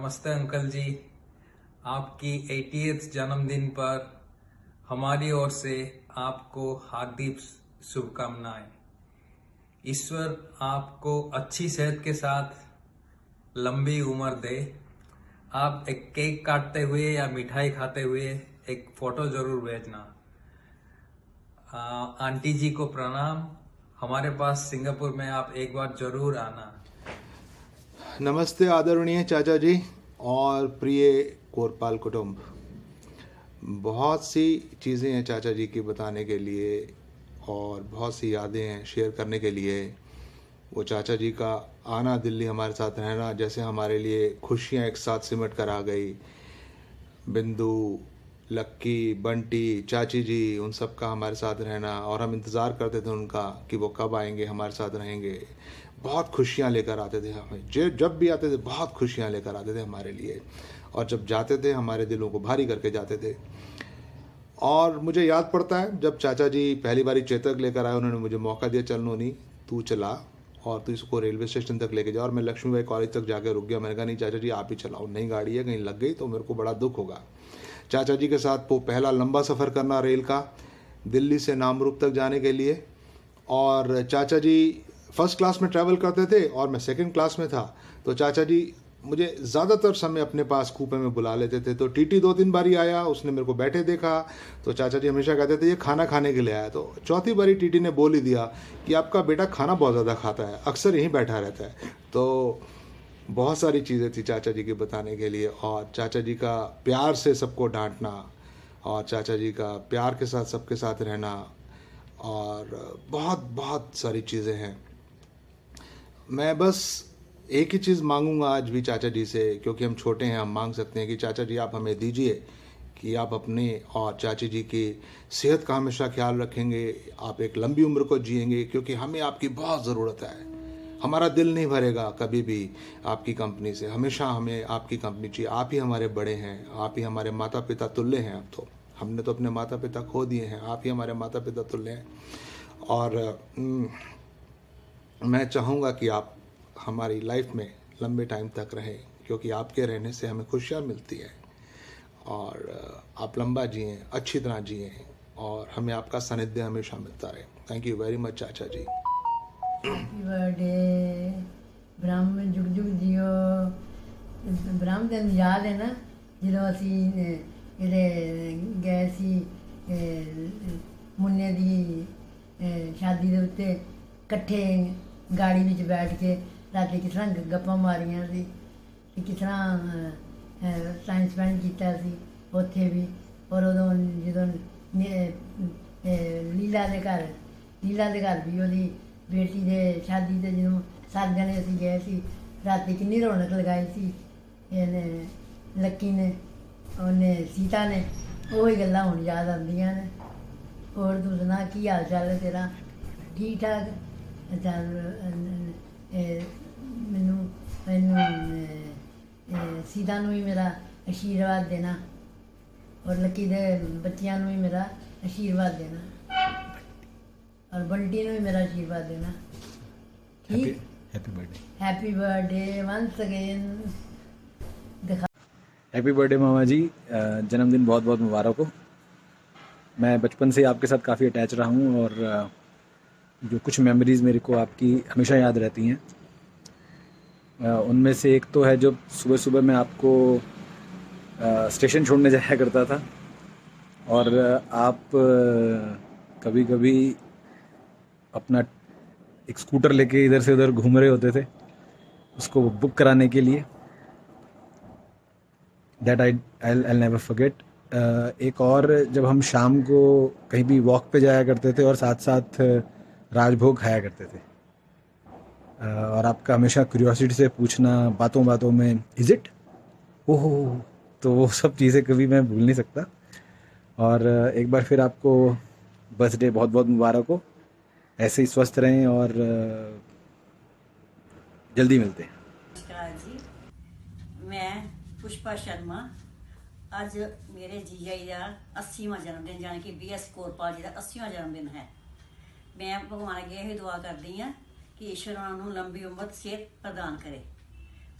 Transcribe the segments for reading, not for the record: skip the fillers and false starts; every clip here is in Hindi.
नमस्ते अंकल जी। आपकी 80th जन्मदिन पर हमारी ओर से आपको हार्दिक शुभकामनाएं। ईश्वर आपको अच्छी सेहत के साथ लंबी उम्र दे। आप एक केक काटते हुए या मिठाई खाते हुए एक फोटो जरूर भेजना। आंटी जी को प्रणाम। हमारे पास सिंगापुर में आप एक बार जरूर आना। नमस्ते आदरणीय चाचा जी और प्रिय कोरपाल कुटुंब। बहुत सी चीज़ें हैं चाचा जी की बताने के लिए और बहुत सी यादें हैं शेयर करने के लिए। वो चाचा जी का आना, दिल्ली हमारे साथ रहना, जैसे हमारे लिए खुशियाँ एक साथ सिमट कर आ गई। बिंदु, लक्की, बंटी, चाची जी, उन सब का हमारे साथ रहना, और हम इंतज़ार करते थे उनका कि वो कब आएंगे, हमारे साथ रहेंगे। बहुत खुशियाँ लेकर आते थे हमें, जब भी आते थे बहुत खुशियाँ लेकर आते थे हमारे लिए, और जब जाते थे हमारे दिलों को भारी करके जाते थे। और मुझे याद पड़ता है जब चाचा जी पहली बारी चेतक लेकर आए, उन्होंने मुझे मौका दिया, चल नोनी तू चला और तू इसको रेलवे स्टेशन तक लेके जा। और मैं लक्ष्मीबाई कॉलेज तक जाकर रुक गया। मैंने कहा नहीं चाचा जी आप ही चलाओ, नई गाड़ी है, कहीं लग गई तो मेरे को बड़ा दुख होगा। चाचा जी के साथ वो पहला लंबा सफ़र करना रेल का, दिल्ली से नामरूप तक जाने के लिए। और चाचा जी फर्स्ट क्लास में ट्रैवल करते थे और मैं सेकंड क्लास में था, तो चाचा जी मुझे ज़्यादातर समय अपने पास कूपे में बुला लेते थे। तो टीटी 2-3 बारी आया, उसने मेरे को बैठे देखा, तो चाचा जी हमेशा कहते थे ये खाना खाने के लिए आया। तो चौथी बारी टीटी ने बोल ही दिया कि आपका बेटा खाना बहुत ज़्यादा खाता है, अक्सर यहीं बैठा रहता है। तो बहुत सारी चीज़ें थी चाचा जी की बताने के लिए, और चाचा जी का प्यार से सबको डांटना, और चाचा जी का प्यार के साथ सबके साथ रहना, और बहुत बहुत सारी चीज़ें हैं। मैं बस एक ही चीज़ मांगूंगा आज भी चाचा जी से, क्योंकि हम छोटे हैं, हम मांग सकते हैं कि चाचा जी आप हमें दीजिए कि आप अपने और चाची जी की सेहत का हमेशा ख्याल रखेंगे, आप एक लंबी उम्र को जिएंगे, क्योंकि हमें आपकी बहुत ज़रूरत है। हमारा दिल नहीं भरेगा कभी भी आपकी कंपनी से, हमेशा हमें आपकी कंपनी चाहिए। आप ही हमारे बड़े हैं, आप ही हमारे माता पिता तुल्य हैं। अब तो हमने तो अपने माता पिता खो दिए हैं, आप ही हमारे माता पिता तुल्य हैं। और मैं चाहूँगा कि आप हमारी लाइफ में लंबे टाइम तक रहें, क्योंकि आपके रहने से हमें खुशियाँ मिलती हैं। और आप लंबा जिएं, अच्छी तरह जिएं, और हमें आपका सानिध्य हमेशा मिलता रहे। थैंक यू वेरी मच चाचा जी। हैप्पी बर्थडे ब्रह्म, जुग जुग जियो। ब्रह्म दिन याद है ना ਜਦੋਂ ਅਸੀਂ ਇਹਦੇ ਗਏ ਸੀ ਮੁੰਨੇ ਦੀ ਸ਼ਾਦੀ ਦੇ ਉੱਤੇ ਇਕੱਠੇ ਗਾੜੀ ਵਿੱਚ ਬੈਠ ਕੇ ਰਾਤੀ ਕਿਸ ਤਰ੍ਹਾਂ ਗੱਪਾਂ ਮਾਰੀਆਂ ਸੀ ਤੇ ਕਿਸ ਤਰ੍ਹਾਂ ਟਾਈਮ ਸਪੈਂਡ ਕੀਤਾ ਸੀ ਉੱਥੇ ਵੀ। ਔਰ ਉਦੋਂ ਜਦੋਂ ਲੀਲਾ ਦੇ ਘਰ ਵੀ ਉਹਦੀ ਬੇਟੀ ਦੇ ਸ਼ਾਦੀ ਤੇ ਜਦੋਂ 7 ਜਣੇ ਅਸੀਂ ਗਏ ਸੀ, ਰਾਤੀ ਕਿੰਨੀ ਰੌਣਕ ਲਗਾਈ ਸੀ ਇਹਨੇ, ਲੱਕੀ ਨੇ, ਉਹਨੇ, ਸੀਤਾ ਨੇ। ਉਹੀ ਗੱਲਾਂ ਹੁਣ ਯਾਦ ਆਉਂਦੀਆਂ ਨੇ। ਹੋਰ ਤੂੰ ਸੁਣਾ, ਕੀ ਹਾਲ ਚਾਲ ਹੈ ਤੇਰਾ? ਠੀਕ ਠਾਕ? ਅੱਛਾ, ਮੈਨੂੰ ਸੀਤਾ ਨੂੰ ਵੀ ਮੇਰਾ ਆਸ਼ੀਰਵਾਦ ਦੇਣਾ, ਔਰ ਲੱਕੀ ਦੇ ਬੱਚਿਆਂ ਨੂੰ ਵੀ ਮੇਰਾ ਆਸ਼ੀਰਵਾਦ ਦੇਣਾ, और बंटी ने भी मेरा आशीर्वाद देना। ठीक, happy birthday once again. Happy birthday मामा जी, जन्मदिन बहुत बहुत मुबारक हो। मैं बचपन से आपके साथ काफ़ी अटैच रहा हूँ, और जो कुछ मेमोरीज़ मेरे को आपकी हमेशा याद रहती हैं। उनमें से एक तो है जब सुबह सुबह मैं आपको स्टेशन छोड़ने जाया करता था, और आप कभी कभी अपना एक स्कूटर लेके इधर से उधर घूम रहे होते थे उसको बुक कराने के लिए। That I never forget. एक और, जब हम शाम को कहीं भी वॉक पे जाया करते थे और साथ साथ राजभोग खाया करते थे, और आपका हमेशा क्यूरियोसिटी से पूछना बातों बातों में, इज़ इट, ओह, तो वो सब चीज़ें कभी मैं भूल नहीं सकता। और एक बार फिर आपको बर्थडे बहुत बहुत मुबारक हो। ऐसे ही स्वस्थ रहें और जल्दी मिलते हैं। नमस्कार जी, मैं पुष्पा शर्मा। अज मेरे जीजा जी का 80वां जन्मदिन, यानी कि BS कोरपाल जी का 80वां जन्मदिन है। मैं भगवान अगे यही दुआ करती हाँ कि ईश्वर उन्होंने लंबी उम्र सेहत प्रदान करे।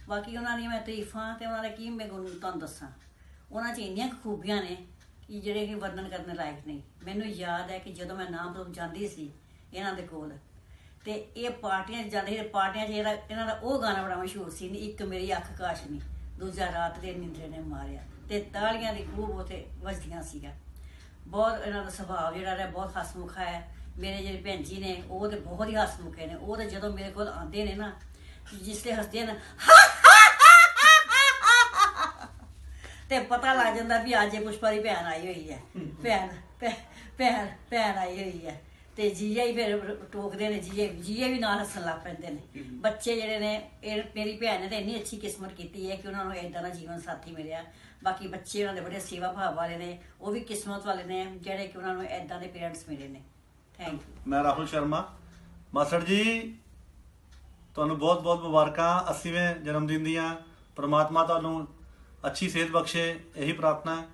ਬਾਕੀ ਉਹਨਾਂ ਦੀਆਂ ਮੈਂ ਤਾਰੀਫਾਂ ਤੇ ਉਹਨਾਂ ਦਾ ਕੀ ਮੈਂ ਤੁਹਾਨੂੰ ਦੱਸਾਂ, ਉਹਨਾਂ 'ਚ ਇੰਨੀਆਂ ਖੂਬੀਆਂ ਨੇ ਕਿ ਜਿਹੜੇ ਕਿ ਵਰਣਨ ਕਰਨ ਲਾਇਕ ਨਹੀਂ। ਮੈਨੂੰ ਯਾਦ ਹੈ ਕਿ ਜਦੋਂ ਮੈਂ ਨਾਮਰੂਪ ਜਾਂਦੀ ਸੀ ਇਹਨਾਂ ਦੇ ਕੋਲ, ਤੇ ਇਹ ਪਾਰਟੀਆਂ 'ਚ ਜਾਂਦੇ ਸੀ। ਪਾਰਟੀਆਂ 'ਚ ਇਹਨਾਂ ਦਾ ਉਹ ਗਾਣਾ ਬੜਾ ਮਸ਼ਹੂਰ ਸੀ, ਇੱਕ ਮੇਰੀ ਅੱਖ ਕਾਸ਼ਨੀ, ਦੂਜਾ ਰਾਤ ਦੇ ਨਿੰਦਰੇ ਨੇ ਮਾਰਿਆ, ਤੇ ਤਾਲੀਆਂ ਦੀ ਖੂਬ ਉੱਥੇ ਵੱਜਦੀਆਂ ਸੀਗਾ। ਬਹੁਤ ਇਹਨਾਂ ਦਾ ਸੁਭਾਅ ਜਿਹੜਾ ਹੈ ਬਹੁਤ ਹਸਮੁਖ ਹੈ। ਮੇਰੇ ਜਿਹੜੇ ਭੈਣ ਜੀ ਨੇ ਉਹ ਤੇ ਬਹੁਤ ਹੀ ਹਸਮੁਖ ਨੇ। ਉਹ ਤੇ ਜਦੋਂ ਮੇਰੇ ਕੋਲ ਆਉਂਦੇ ਨੇ ਨਾ, ਜਿਸਲੇ ਹੱਸਦੇ ਨੇ ਤੇ ਪਤਾ ਲੱਗ ਜਾਂਦਾ ਵੀ ਅੱਜ ਇਹ ਪੁਸ਼ਪਾ ਦੀ ਭੈਣ ਆਈ ਹੋਈ ਹੈ, ਭੈਣ ਆਈ ਹੋਈ ਹੈ। ਤੇ ਜੀਜਾ ਹੀ ਫਿਰ ਟੋਕਦੇ ਨੇ, ਜੀਜੇ ਵੀ ਨਾਲ ਹੱਸਣ ਲੱਗ ਪੈਂਦੇ ਨੇ। ਬੱਚੇ ਜਿਹੜੇ ਨੇ, ਇਹ ਮੇਰੀ ਭੈਣ ਨੇ ਤਾਂ ਇੰਨੀ ਅੱਛੀ ਕਿਸਮਤ ਕੀਤੀ ਹੈ ਕਿ ਉਹਨਾਂ ਨੂੰ ਇੱਦਾਂ ਦਾ ਜੀਵਨ ਸਾਥੀ ਮਿਲਿਆ। ਬਾਕੀ ਬੱਚੇ ਉਹਨਾਂ ਦੇ ਬੜੇ ਸੇਵਾ ਭਾਵ ਵਾਲੇ ਨੇ, ਉਹ ਵੀ ਕਿਸਮਤ ਵਾਲੇ ਨੇ ਜਿਹੜੇ ਕਿ ਉਹਨਾਂ ਨੂੰ ਇੱਦਾਂ ਦੇ ਪੇਰੈਂਟਸ ਮਿਲੇ ਨੇ। Thank you. ਮੈਂ ਰਾਹੁਲ ਸ਼ਰਮਾ। ਮਾਸੜ ਜੀ ਤੁਹਾਨੂੰ ਬਹੁਤ ਬਹੁਤ ਮੁਬਾਰਕਾਂ 80ਵੇਂ ਜਨਮ ਦਿਨ ਦੀਆਂ। ਪ੍ਰਮਾਤਮਾ ਤੁਹਾਨੂੰ ਅੱਛੀ ਸਿਹਤ ਬਖਸ਼ੇ, ਇਹੀ ਪ੍ਰਾਰਥਨਾ ਹੈ।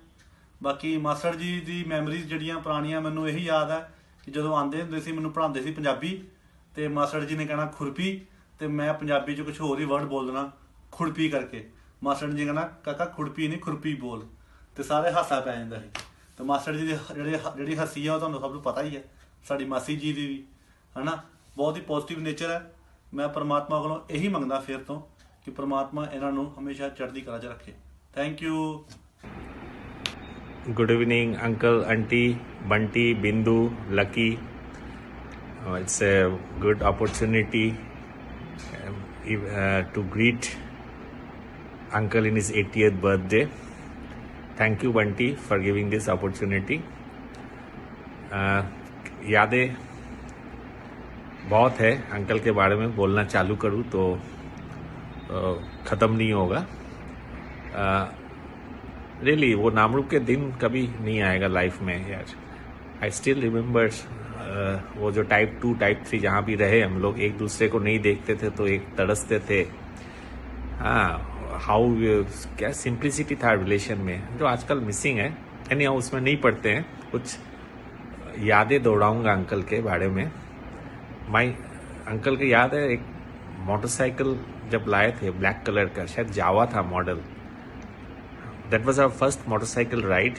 ਬਾਕੀ ਮਾਸੜ ਜੀ ਦੀ ਮੈਮਰੀਜ਼ ਜਿਹੜੀਆਂ ਪੁਰਾਣੀਆਂ, ਮੈਨੂੰ ਇਹੀ ਯਾਦ ਹੈ ਕਿ ਜਦੋਂ ਆਉਂਦੇ ਹੁੰਦੇ ਸੀ, ਮੈਨੂੰ ਪੜ੍ਹਾਉਂਦੇ ਸੀ ਪੰਜਾਬੀ, ਤੇ ਮਾਸੜ ਜੀ ਨੇ ਕਹਿਣਾ ਖੁਰਪੀ, ਤੇ ਮੈਂ ਪੰਜਾਬੀ 'ਚ ਕੁਝ ਹੋਰ ਹੀ ਵਰਡ ਬੋਲ ਦੇਣਾ ਖੁਰਪੀ ਕਰਕੇ। ਮਾਸੜ ਜੀ ਕਹਿਣਾ ਕਾਕਾ ਖੁਰਪੀ ਨਹੀਂ ਖੁਰਪੀ ਬੋਲ, ਤੇ ਸਾਰੇ ਹਾਸਾ ਪੈ ਜਾਂਦਾ ਸੀ। ਤੇ ਮਾਸੜ ਜੀ ਦੀ ਜਿਹੜੀ ਹੱਸੀ ਆ ਉਹ ਤੁਹਾਨੂੰ ਸਭ ਨੂੰ ਪਤਾ ਹੀ ਹੈ, ਸਾਡੀ ਮਾਸੀ ਜੀ ਦੀ ਵੀ, ਹਨਾ, ਬਹੁਤ ਹੀ ਪੋਜ਼ਿਟਿਵ ਨੇਚਰ ਹੈ। ਮੈਂ ਪਰਮਾਤਮਾ ਕੋਲੋਂ ਇਹੀ ਮੰਗਦਾ ਫਿਰ ਤੋਂ ਕਿ ਪਰਮਾਤਮਾ ਇਹਨਾਂ ਨੂੰ ਹਮੇਸ਼ਾ ਚੜ੍ਹਦੀ ਕਲਾ 'ਚ ਰੱਖੇ। Thank you. Good evening, uncle, auntie, Bunty, Bindu, Lucky. It's a good opportunity to greet uncle in his 80th birthday. Thank you, Bunty, for giving this opportunity. यादें बहुत है अंकल के बारे में, बोलना चालू करूँ तो ख़त्म नहीं होगा। रियली वो नामरूप के दिन कभी नहीं आएगा लाइफ में यार। आई स्टिल रिमेम्बर वो जो टाइप 2 टाइप 3 जहाँ भी रहे हम लोग, एक दूसरे को नहीं देखते थे तो एक तरसते थे। हाँ, हाउ क्या सिंप्लिसिटी था रिलेशन में, जो आजकल मिसिंग है। यानी हम उसमें नहीं पढ़ते हैं। कुछ यादें दोहराऊंगा अंकल के बारे में। माई अंकल के याद है, एक मोटरसाइकिल जब लाए थे ब्लैक कलर का, शायद जावा था model. That was our first motorcycle ride.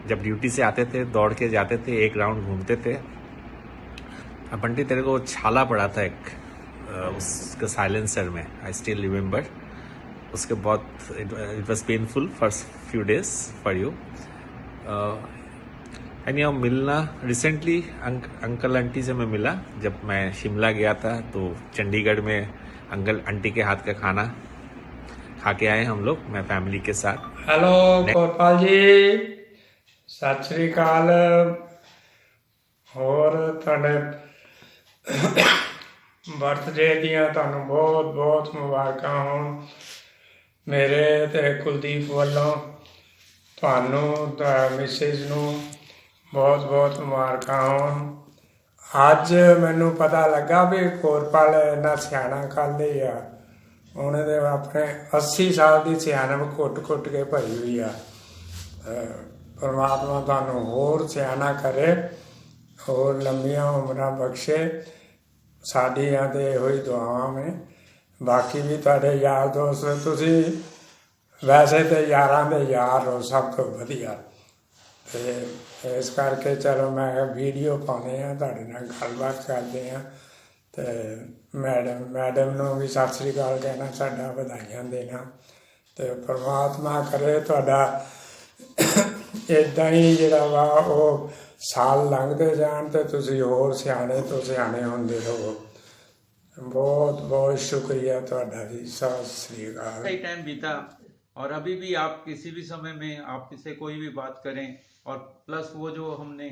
जब ड्यूटी से आते थे, दौड़ के जाते थे, एक राउंड घूमते थे। बंटी तेरे को छाला पड़ा था एक उसका साइलेंसर में, आई स्टिल रिमेम्बर। उसके बहुत it was painful for few days for you. And यहाँ मिलना रिसेंटली अंकल आंटी से मैं मिला जब मैं शिमला गया था, तो चंडीगढ़ में अंकल आंटी के हाथ का खाना खा के आए हम लोग, मैं फैमिली के साथ। हेलो कोरपाल जी, सत श्री अकाल। और तुहाडे बर्थडे दियां तुहानूं बहुत बहुत मुबारकां होण मेरे ते कुलदीप वालों। तुहानूं ते मिसेज नूं बहुत बहुत मुबारकां होण। अज मैनूं पता लगा भी कोरपाल इन्ना सियाणा कल ही आ, ਉਹਨੇ ਦੇ ਆਪਣੇ 80 ਸਾਲ ਦੀ ਸਿਆਣਪ ਘੁੱਟ ਕੇ ਭਰੀ ਹੋਈ ਆ। ਪਰਮਾਤਮਾ ਤੁਹਾਨੂੰ ਹੋਰ ਸਿਆਣਾ ਕਰੇ, ਹੋਰ ਲੰਮੀਆਂ ਉਮਰਾਂ ਬਖਸ਼ੇ। ਸਾਡੀਆਂ ਤੇ ਇਹੋ ਹੀ ਦੁਆਵਾਂ ਨੇ। ਬਾਕੀ ਵੀ ਤੁਹਾਡੇ ਯਾਰ ਦੋਸਤ, ਤੁਸੀਂ ਵੈਸੇ ਤੇ ਯਾਰਾਂ ਦੇ ਯਾਰ ਹੋ ਸਭ ਤੋਂ ਵਧੀਆ। ਤੇ ਇਸ ਕਰਕੇ ਚਲੋ ਮੈਂ ਵੀਡੀਓ ਪਾਉਂਦੇ ਹਾਂ, ਤੁਹਾਡੇ ਨਾਲ ਗੱਲਬਾਤ ਕਰਦੇ ਹਾਂ। ਤੇ ਮੈਡਮ ਨੂੰ ਵੀ ਸਤਿ ਸ੍ਰੀ ਅਕਾਲ ਕਹਿਣਾ, ਸਾਡਾ ਵਧਾਈਆਂ ਦੇਣਾ। ਤੇ ਪਰਮਾਤਮਾ ਕਰੇ ਤੁਹਾਡਾ ਇੱਦਾਂ ਹੀ ਜਿਹੜਾ ਵਾ ਉਹ ਸਾਲ ਲੰਘਦੇ ਜਾਣ ਤੇ ਤੁਸੀਂ ਹੋਰ ਸਿਆਣੇ ਤੋਂ ਸਿਆਣੇ ਹੁੰਦੇ ਰਹੋ। बहुत बहुत शुक्रिया ਤੁਹਾਡਾ जी, सत श्री अकाल। सही टाइम बीता और अभी भी आप किसी भी समय में आप से कोई भी बात करें, और प्लस वो जो हमने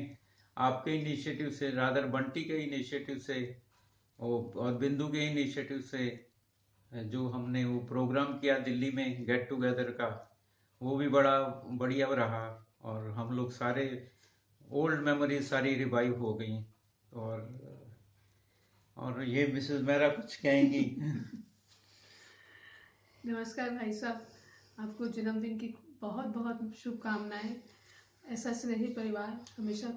आपके इनिशिएटिव से, रादर बंटी के इनिशिएटिव से और बिंदु के इनिशिएटिव से जो हमने वो प्रोग्राम किया दिल्ली में गेट टुगेदर का, वो भी बड़ा बढ़िया रहा। और हम लोग सारे ओल्ड मेमोरीज सारी रिवाइव हो गई। और ये मिसेस मेरा कुछ कहेंगी। नमस्कार भाई साहब, आपको जन्मदिन की बहुत बहुत शुभकामनाएं। ऐसा स्नेही परिवार हमेशा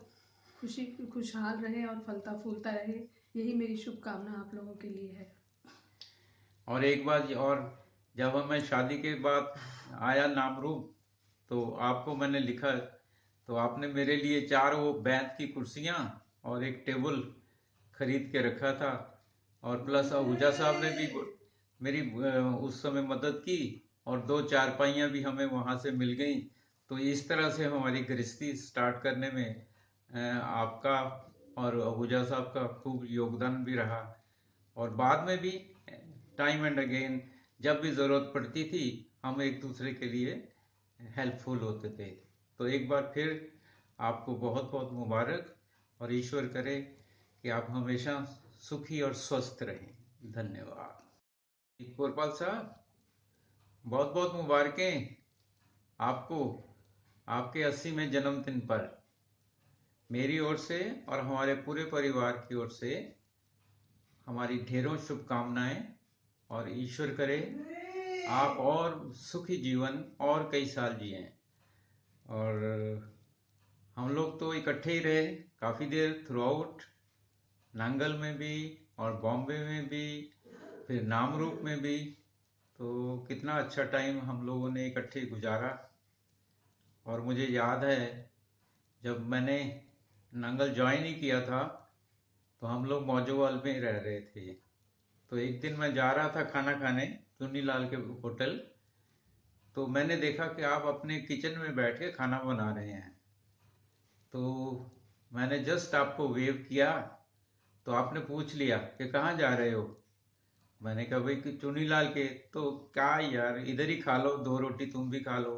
खुशहाल रहे और फलता फूलता रहे, यही मेरी शुभकामना आप लोगों के लिए है। और एक बात और जब हमें शादी के बाद आया नामरूप, तो आपको मैंने लिखा, तो आपने मेरे लिए 4 वो बैंत की कुर्सियां और एक टेबल खरीद के रखा था, और प्लस आहूजा साहब ने भी मेरी उस समय मदद की, और 2 चारपाइयाँ भी हमें वहाँ से मिल गई। तो इस तरह से हमारी गृहस्थी स्टार्ट करने में आपका और आहूजा साहब का खूब योगदान भी रहा। और बाद में भी टाइम एंड अगेन जब भी ज़रूरत पड़ती थी हम एक दूसरे के लिए हेल्पफुल होते थे। तो एक बार फिर आपको बहुत बहुत मुबारक, और ईश्वर करे कि आप हमेशा सुखी और स्वस्थ रहें। धन्यवाद। कोरपाल साहब, बहुत बहुत मुबारकें आपको आपके 80वें जन्मदिन पर मेरी ओर से और हमारे पूरे परिवार की ओर से हमारी ढेरों शुभकामनाएं, और ईश्वर करे आप और सुखी जीवन और कई साल जिएं। और हम लोग तो इकट्ठे ही रहे काफ़ी देर थ्रू आउट, नांगल में भी और बॉम्बे में भी, फिर नामरूप में भी। तो कितना अच्छा टाइम हम लोगों ने इकट्ठे गुजारा। और मुझे याद है जब मैंने नांगल ज्वाइन ही किया था तो हम लोग मौजोवाल में रह रहे थे। तो एक दिन मैं जा रहा था खाना खाने चुन्नीलाल के होटल, तो मैंने देखा कि आप अपने किचन में बैठ के खाना बना रहे हैं। तो मैंने जस्ट आपको वेव किया तो आपने पूछ लिया कि कहाँ जा रहे हो। मैंने कहा भाई कि चुन्नीलाल के। तो क्या यार, इधर ही खा लो, 2 रोटी तुम भी खा लो।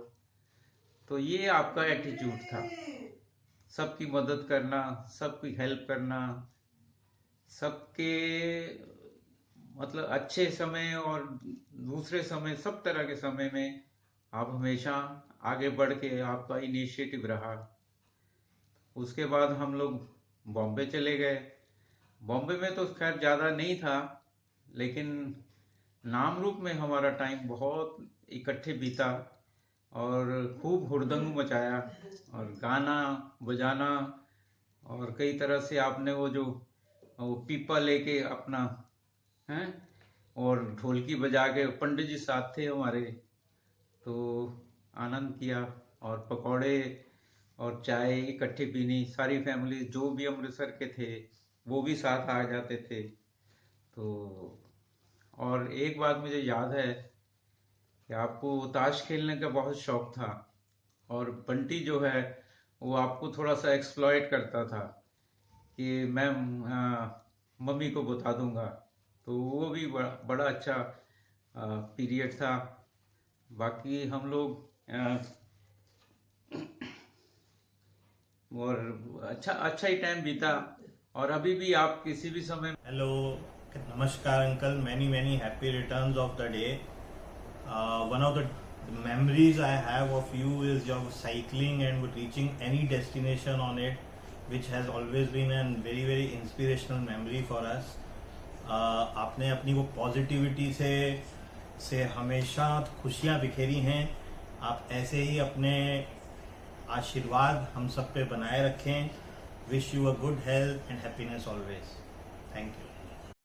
तो ये आपका एटीट्यूड था, सबकी मदद करना, सबकी हेल्प करना, सबके मतलब अच्छे समय और दूसरे समय, सब तरह के समय में आप हमेशा आगे बढ़ के आपका इनिशिएटिव रहा। उसके बाद हम लोग बॉम्बे चले गए। बॉम्बे में तो खैर ज़्यादा नहीं था, लेकिन नामरूप में हमारा टाइम बहुत इकट्ठे बीता और खूब हुड़दंग मचाया, और गाना बजाना, और कई तरह से आपने वो पीपा लेके अपना हैं, और ढोलकी बजा के, पंडित जी साथ थे हमारे, तो आनंद किया। और पकौड़े और चाय इकट्ठे पीनी, सारी फैमिली जो भी अमृतसर के थे वो भी साथ आ जाते थे। तो और एक बात मुझे याद है कि आपको ताश खेलने का बहुत शौक था, और बंटी जो है वो आपको थोड़ा सा एक्सप्लॉइट करता था कि मैं मम्मी को बता दूंगा। तो वो भी बड़ा अच्छा पीरियड था। बाकी हम लोग और अच्छा ही टाइम बीता। और अभी भी आप किसी भी समय हेलो, नमस्कार uncle, many happy returns of the day. One of the memories I have of you is your cycling and reaching any destination on it, which has always been a very inspirational memory for us. आपने अपनी वो पॉजिटिविटी से हमेशा खुशियाँ बिखेरी हैं। आप ऐसे ही अपने आशीर्वाद हम सब पे बनाए रखें। Wish you a good health and happiness always. Thank you.